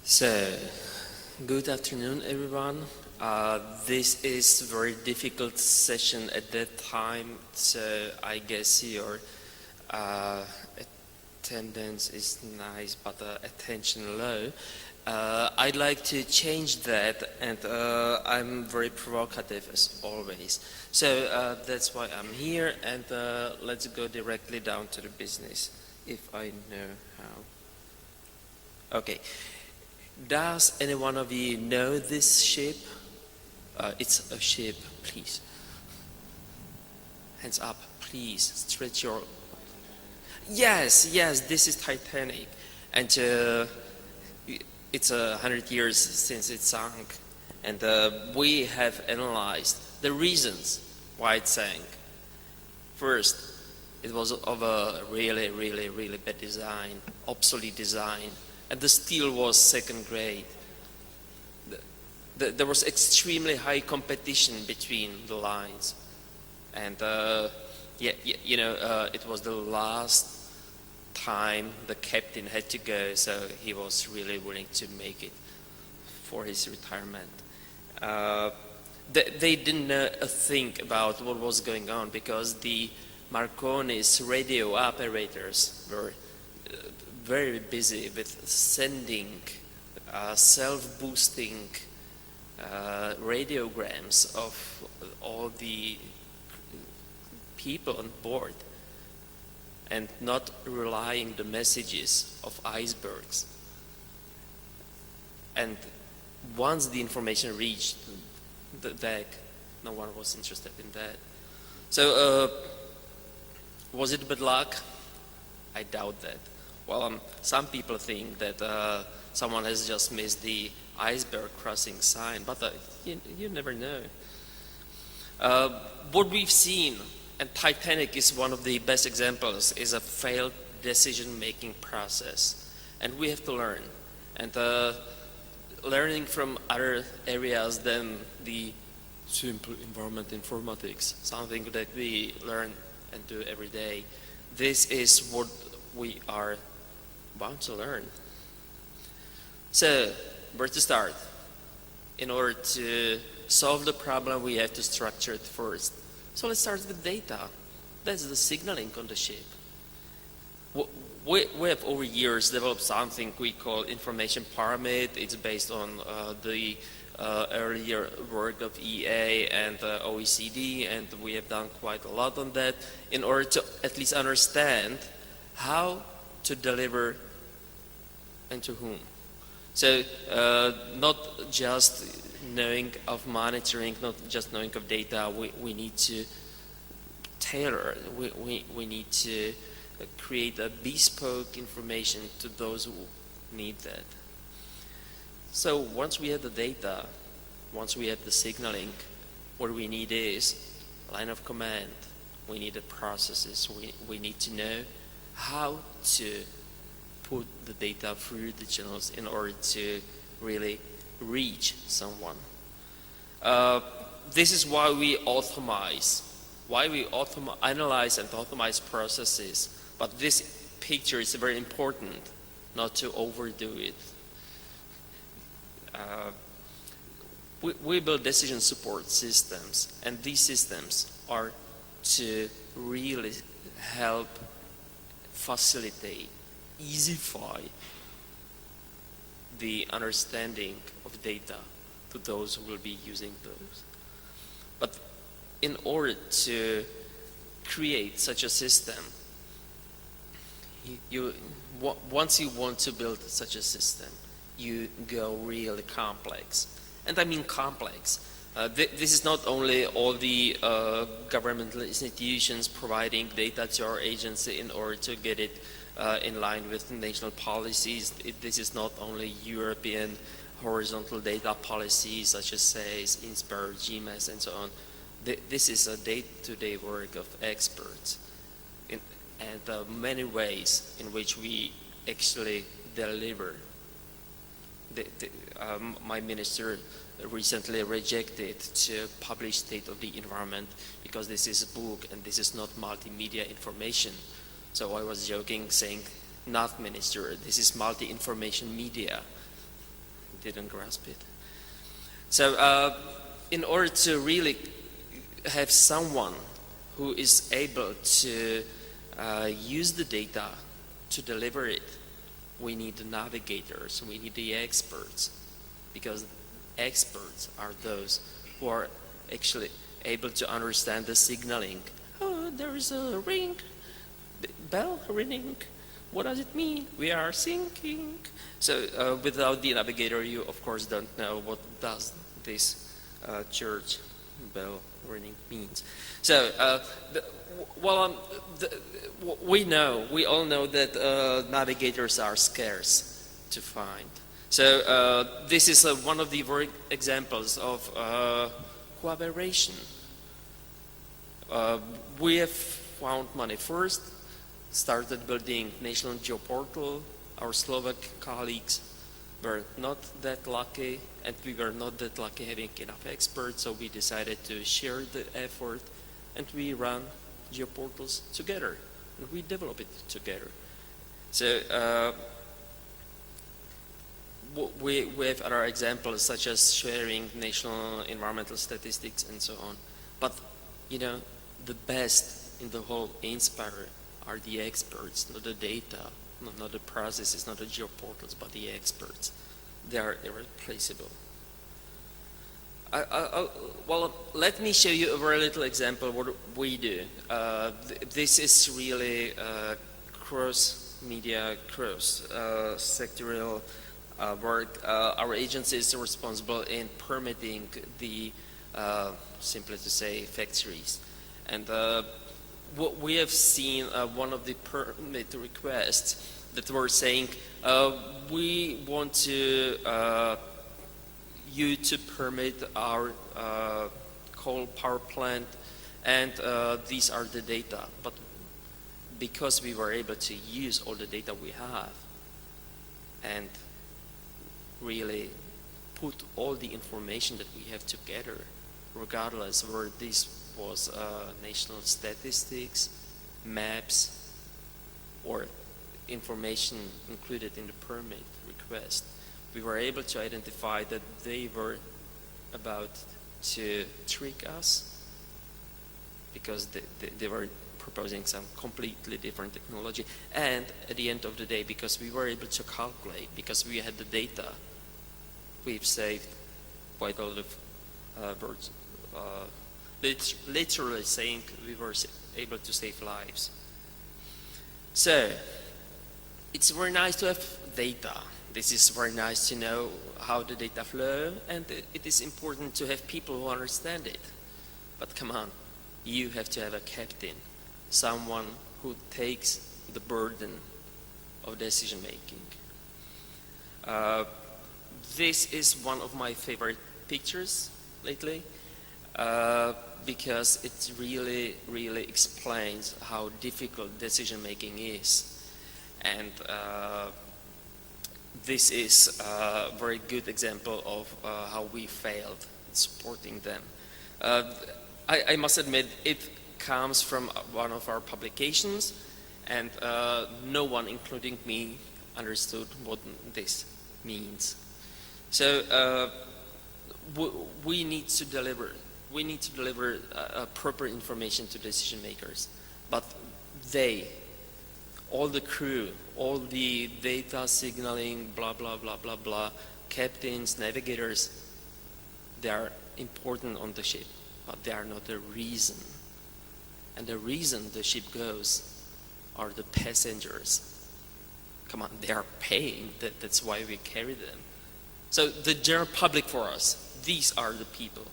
So, good afternoon, everyone. This is a very difficult session at that time, so I guess your attendance is nice, but attention low. I'd like to change that, and I'm very provocative as always. So that's why I'm here, and let's go directly down to the business, if I know how. Okay. Does any one of you know this ship? It's a ship, please. Hands up, please. Stretch your... Yes, this is Titanic. And it's 100 years since it sank. And we have analyzed the reasons why it sank. First, it was of a really bad design, obsolete design. And the steel was second grade. There was extremely high competition between the lines. And it was the last time the captain had to go, so he was really willing to make it for his retirement. They didn't know a thing about what was going on because the Marconi's radio operators were very busy with sending self-boosting radiograms of all the people on board and not relying the messages of icebergs. And once the information reached the deck, no one was interested in that. So was it bad luck? I doubt that. Well, some people think that someone has just missed the iceberg crossing sign, but you never know. What we've seen, and Titanic is one of the best examples, is a failed decision-making process. And we have to learn. And learning from other areas than the simple environment informatics, something that we learn and do every day. This is what we are bound to learn. So, where to start? In order to solve the problem, we have to structure it first. So let's start with data. That's the signaling on the ship. We have over years developed something we call information pyramid. It's based on the earlier work of EA and OECD, and we have done quite a lot on that in order to at least understand how to deliver and to whom. So not just knowing of monitoring, not just knowing of data, we need to tailor, we need to create a bespoke information to those who need that. So once we have the data, once we have the signaling, what we need is line of command, we need the processes, we need to know how to put the data through the channels in order to really reach someone. This is why we automate, analyze and automate processes. But this picture is very important, not to overdo it. We build decision support systems, and these systems are to really help facilitate, easify the understanding of data to those who will be using those. But in order to create such a system, once you want to build such a system, you go really complex. And I mean complex. This is not only all the governmental institutions providing data to our agency in order to get it in line with national policies. This is not only European horizontal data policies such as SACE, INSPIRE, GMS, and so on. This is a day-to-day work of experts and many ways in which we actually deliver. My minister recently rejected to publish State of the Environment because this is a book and this is not multimedia information. So I was joking saying, not minister, this is multi-information media. didn't grasp it. So in order to really have someone who is able to use the data to deliver it, we need the navigators, we need the experts, because experts are those who are actually able to understand the signaling. Oh, there is a ring, bell ringing. What does it mean? We are sinking. So without the navigator, you of course don't know what does this church bell ringing means. So we all know that navigators are scarce to find. So this is one of the examples of cooperation. We have found money first, started building national geoportal. Our Slovak colleagues were not that lucky, and we were not that lucky having enough experts, so we decided to share the effort, and we run geoportals together, and we develop it together. So we have other examples such as sharing national environmental statistics and so on. But you know, the best in the whole Inspire are the experts, not the data, not the processes, not the geoportals, but the experts. They are irreplaceable. Well, let me show you a very little example of what we do. This is really cross-media, cross-sectorial work. Our agency is responsible in permitting the, simply to say, factories. And what we have seen, one of the permit requests that were saying, we want to you to permit our coal power plant, and these are the data. But because we were able to use all the data we have and really put all the information that we have together, regardless whether this was national statistics, maps, or information included in the permit request, we were able to identify that they were about to trick us because they were proposing some completely different technology. And at the end of the day, because we were able to calculate, because we had the data, we've saved quite a lot of birds. Literally saying we were able to save lives. So it's very nice to have data. This is very nice to know how the data flow, and it is important to have people who understand it. But come on, you have to have a captain, someone who takes the burden of decision making. This is one of my favorite pictures lately, because it really explains how difficult decision making is. And this is a very good example of how we failed in supporting them. I must admit, it comes from one of our publications, and no one, including me, understood what this means. So we need to deliver. We need to deliver proper information to decision makers, but all the crew, all the data signaling, blah, blah, blah, blah, blah, captains, navigators, they are important on the ship, but they are not the reason. And the reason the ship goes are the passengers. Come on, they are paying, that's why we carry them. So the general public for us, these are the people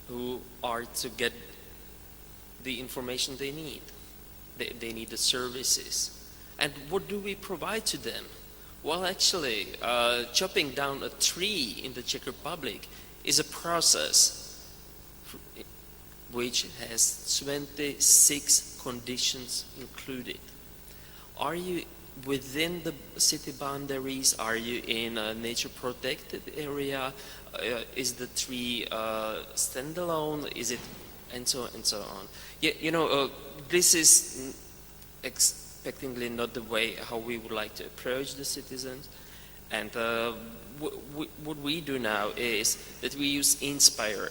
who are to get the information they need. They need the services. And what do we provide to them? Well, actually, chopping down a tree in the Czech Republic is a process which has 26 conditions included. Are you within the city boundaries? Are you in a nature protected area? Is the tree standalone? Is it, and so on. Yeah, this is expectingly not the way how we would like to approach the citizens, And what we do now is that we use Inspire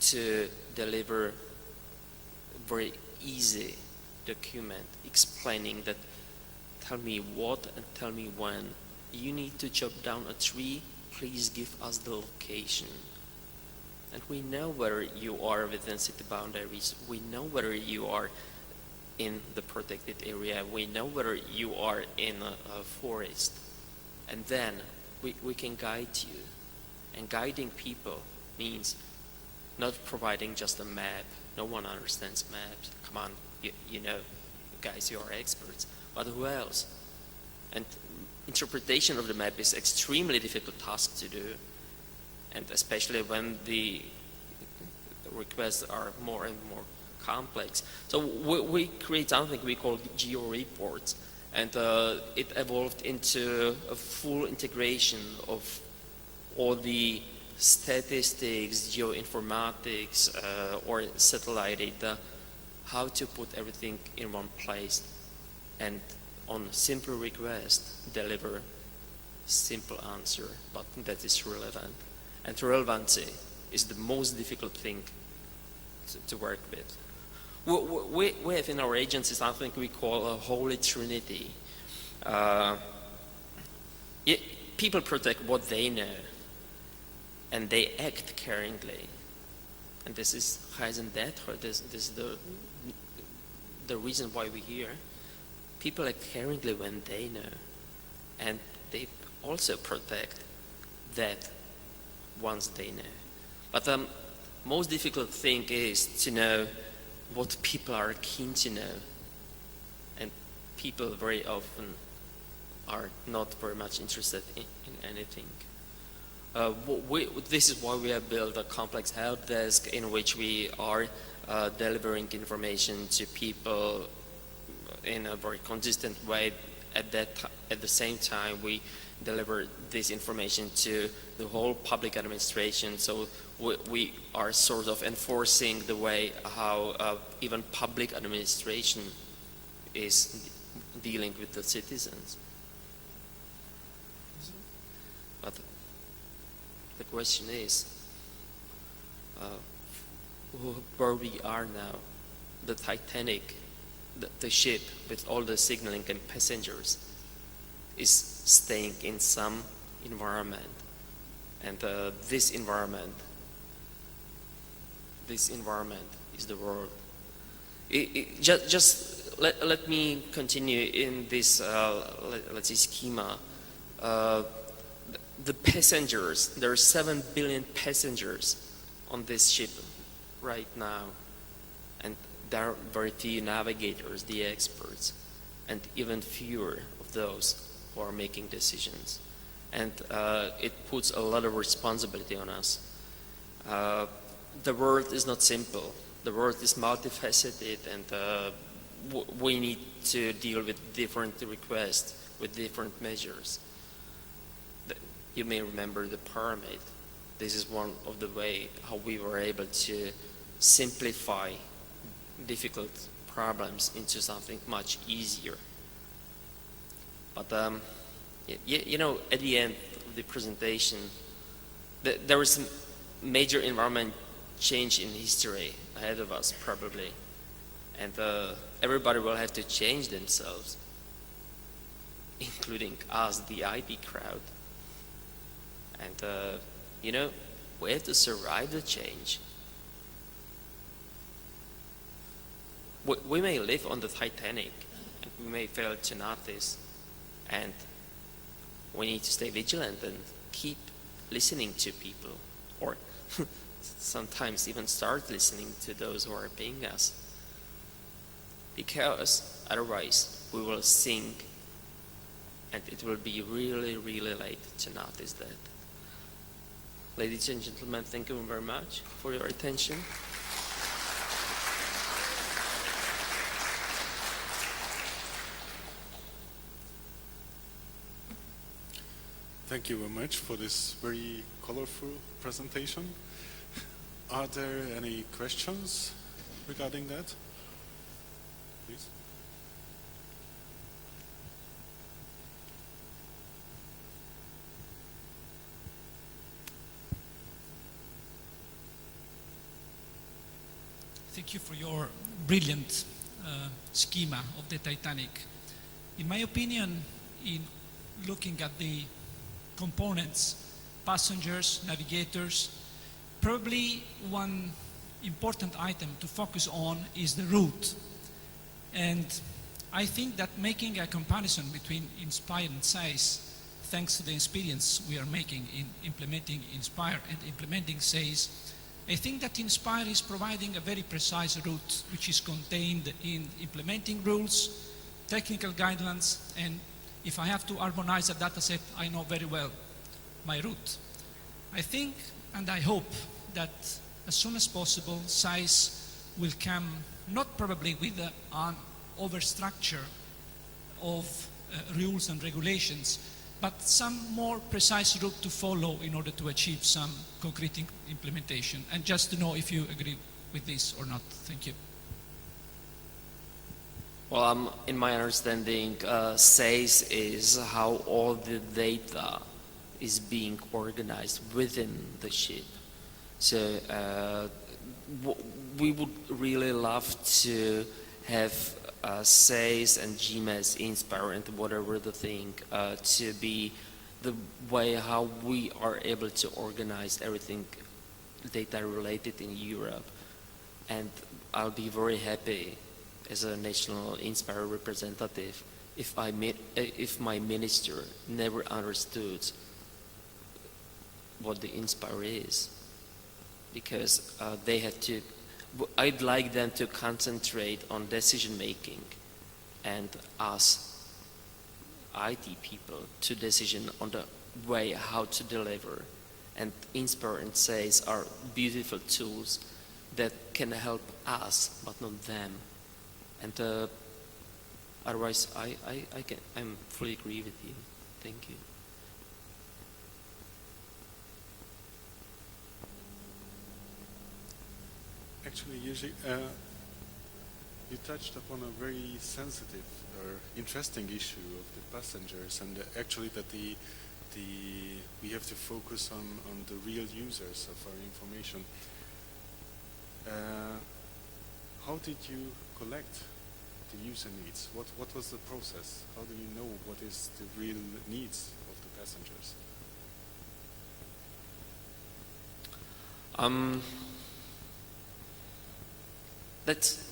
to deliver very easy document explaining that tell me what and tell me when. You need to chop down a tree, please give us the location. And we know where you are within city boundaries. We know where you are in the protected area. We know where you are in a forest. And then we can guide you. And guiding people means not providing just a map. No one understands maps. Come on, you know, guys, you are experts. But who else? And interpretation of the map is extremely difficult task to do. And especially when the requests are more and more complex. So we create something we call geo reports. And it evolved into a full integration of all the statistics, geoinformatics, or satellite data, how to put everything in one place and on simple request deliver simple answer, but that is relevant. And relevancy is the most difficult thing to work with. We have in our agency something we call a holy trinity. People protect what they know, and they act caringly. And this is this is the reason why we're here. People act caringly when they know, and they also protect that once they know. But the most difficult thing is to know what people are keen to know, and people very often are not very much interested in anything. This is why we have built a complex help desk in which we are delivering information to people in a very consistent way. At the same time, we deliver this information to the whole public administration. So we are sort of enforcing the way how even public administration is dealing with the citizens. But the question is, where we are now, the Titanic, the ship with all the signaling and passengers is staying in some environment, and this environment is the world. Just let me continue in this let's say schema. The passengers, there are 7 billion passengers on this ship right now, and there are very few navigators, the experts, and even fewer of those who are making decisions. And it puts a lot of responsibility on us. The world is not simple. The world is multifaceted, and we need to deal with different requests, with different measures. You may remember the pyramid. This is one of the way how we were able to simplify difficult problems into something much easier. But you know, at the end of the presentation, there is a major environment change in history ahead of us, probably, and everybody will have to change themselves, including us, the IT crowd. And you know, we have to survive the change. We may live on the Titanic, and we may fail to notice, and we need to stay vigilant and keep listening to people, or sometimes even start listening to those who are paying us, because otherwise we will sink, and it will be really, really late to notice that. Ladies and gentlemen, thank you very much for your attention. Thank you very much for this very colorful presentation. Are there any questions regarding that? Please. thank you for your brilliant schema of the Titanic. In my opinion, in looking at the components, passengers, navigators, probably one important item to focus on is the route. And I think that making a comparison between Inspire and SAIS, thanks to the experience we are making in implementing Inspire and implementing SAIS, I think that Inspire is providing a very precise route which is contained in implementing rules, technical guidelines, and if I have to harmonize a data set, I know very well my route. I think and I hope that as soon as possible, SAIS will come not probably with an overstructure of rules and regulations, but some more precise route to follow in order to achieve some concrete implementation. And just to know if you agree with this or not. Thank you. Well, in my understanding, SAIS is how all the data is being organized within the ship. So we would really love to have SAIS and GMS, Inspire, and whatever the thing to be the way how we are able to organize everything data related in Europe. And I'll be very happy as a national Inspire representative if my minister never understood what the Inspire is, because they had to. I'd like them to concentrate on decision making and us IT people to decision on the way how to deliver. And Inspire and SAIS are beautiful tools that can help us but not them. And otherwise I'm fully agree with you. Thank you. Actually, usually, you touched upon a very sensitive or interesting issue of the passengers, and actually that we have to focus on the real users of our information. How did you collect the user needs? What was the process? How do you know what is the real needs of the passengers? That's